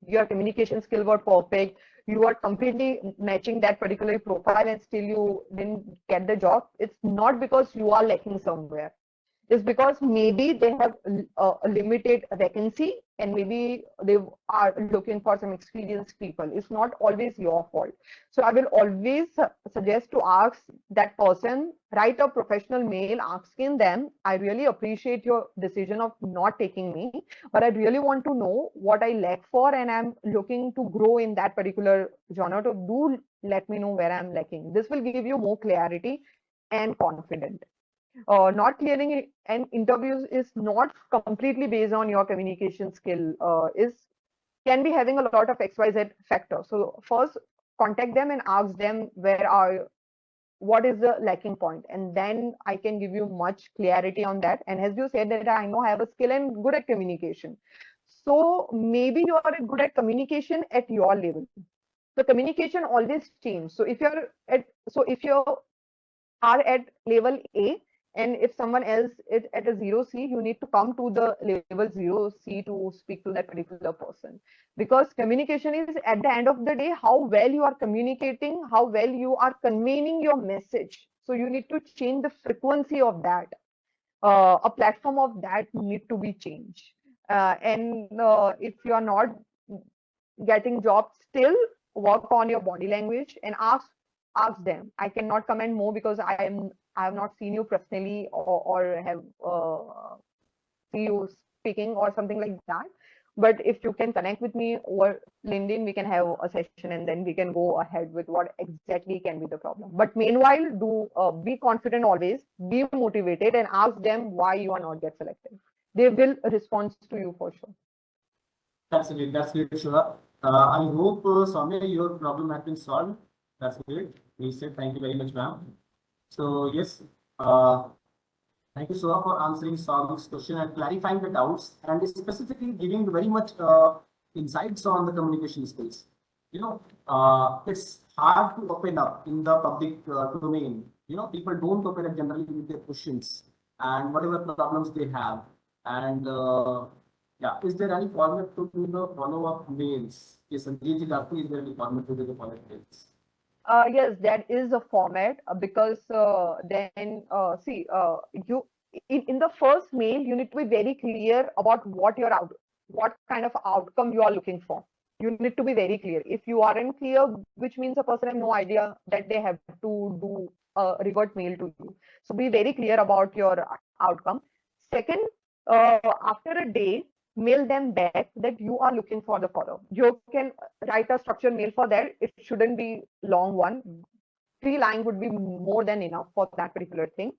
your communication skill were perfect, you are completely matching that particular profile, and still you didn't get the job, it's not because you are lacking somewhere. Is because maybe they have a limited vacancy and maybe they are looking for some experienced people. It's not always your fault. So I will always suggest to ask that person, write a professional mail asking them, I really appreciate your decision of not taking me, but I really want to know what I lack for and I'm looking to grow in that particular genre. So do let me know where I'm lacking. This will give you more clarity and confidence. Not clearing an interview is not completely based on your communication skill. Is can be having a lot of XYZ factors. So first contact them and ask them what is the lacking point, and then I can give you much clarity on that. And as you said that I know I have a skill and good at communication. So maybe you are good at communication at your level. The communication always change. So if you are at level A, and if someone else is at a 0C, you need to come to the level 0C to speak to that particular person. Because communication is at the end of the day how well you are communicating, how well you are conveying your message. So you need to change the frequency of that. A platform of that need to be changed. And if you are not getting jobs, still work on your body language and ask them. I cannot comment more because I have not seen you personally or have see you speaking or something like that. But if you can connect with me over LinkedIn, we can have a session and then we can go ahead with what exactly can be the problem. But meanwhile, do be confident always, be motivated, and ask them why you are not get selected. They will respond to you for sure. That's great. That's great, Shiva. I hope, Soumya, your problem has been solved. That's great. We said thank you very much, ma'am. So yes, thank you, Soha, for answering Saurabh's question and clarifying the doubts and specifically giving very much insights on the communication skills. It's hard to open up in the public domain. People don't open up generally with their questions and whatever problems they have. And yeah, is there any format to do the follow-up mails? Yes, Sanjeev ji, is there any format to do the follow-up mails? Yes, that is a format because then see you in the first mail you need to be very clear about what kind of outcome you are looking for. You need to be very clear. If you aren't clear, which means a person has no idea that they have to do revert mail to you. So be very clear about your outcome. Second, after a day, mail them back that you are looking for the follow. You can write a structured mail for that. It shouldn't be long one. 3 lines would be more than enough for that particular thing.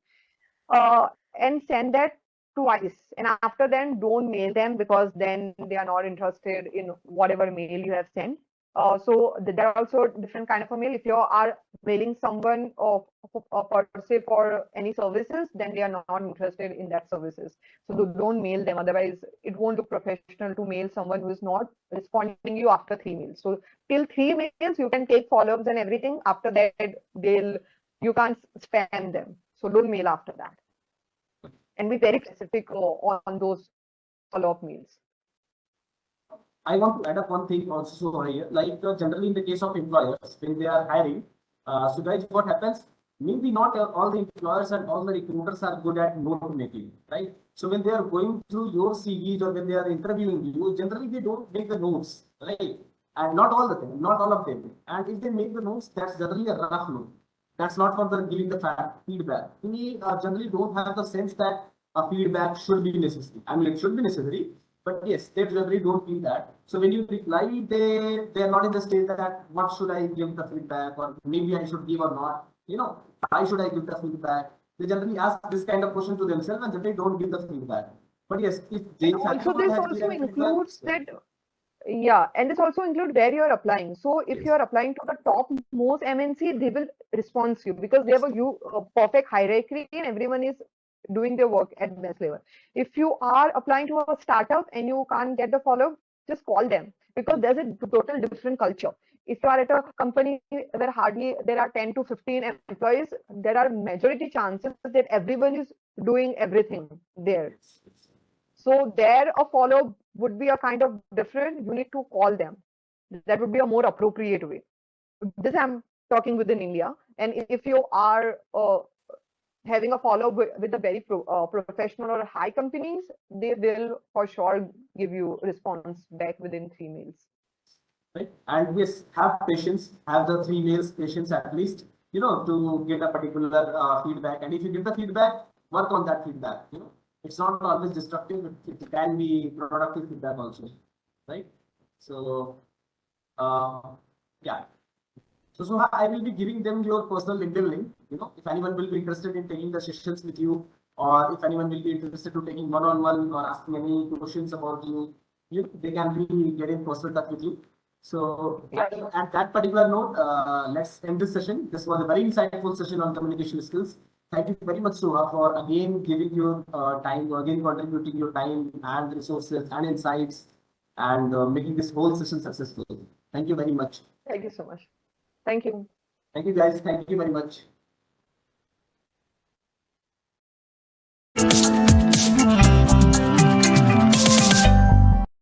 And send that twice. And after then, don't mail them because then they are not interested in whatever mail you have sent. So there are also different kind of a mail. If you are mailing someone per se for any services, then they are not interested in that services. So don't mail them. Otherwise, it won't look professional to mail someone who is not responding you after 3 mails. So till 3 mails, you can take follow-ups and everything. After that, you can't spam them. So don't mail after that. And be very specific on those follow-up mails. I want to add up one thing also here. Like generally in the case of employers, when they are hiring, so guys, what happens? Maybe not all the employers and all the recruiters are good at note making, right? So when they are going through your CVs or when they are interviewing you, generally they don't make the notes, right? And not all the time, not all of them. And if they make the notes, that's generally a rough note. That's not for the giving the feedback. We generally don't have the sense that a feedback should be necessary. I mean, it should be necessary, but yes, they generally don't feel that. So when you reply, they are not in the state that what should I give the feedback, or maybe I should give or not. You know, why should I give the feedback? They generally ask this kind of question to themselves and generally don't give the feedback. But yes, if they Also, this also includes that. Yeah, and this also includes where you are applying. So if you are applying to the top most MNC, they will respond to you because they have a perfect hierarchy and everyone is doing their work at best level. If you are applying to a startup and you can't get the follow, just call them because there's a total different culture. If you are at a company where hardly there are 10 to 15 employees, there are majority chances that everyone is doing everything there. So there a follow would be a kind of different. You need to call them. That would be a more appropriate way. This I'm talking within India. And if you are having a follow with the very professional or high companies, they will for sure give you response back within 3 mails. Right? And yes, have patience, have the 3 mails patience at least, you know, to get a particular feedback. And if you get the feedback, work on that feedback, you know. It's not always destructive, it can be productive feedback also, right? So, yeah. So I will be giving them your personal LinkedIn link. You know, if anyone will be interested in taking the sessions with you, or if anyone will be interested to taking one-on-one or asking any questions about you, they can be getting personal touch with you. So at that particular note, let's end this session. This was a very insightful session on communication skills. Thank you very much, Soha, for again giving your time, again contributing your time and resources and insights, and making this whole session successful. Thank you very much. Thank you so much. Thank you. Thank you, guys. Thank you very much.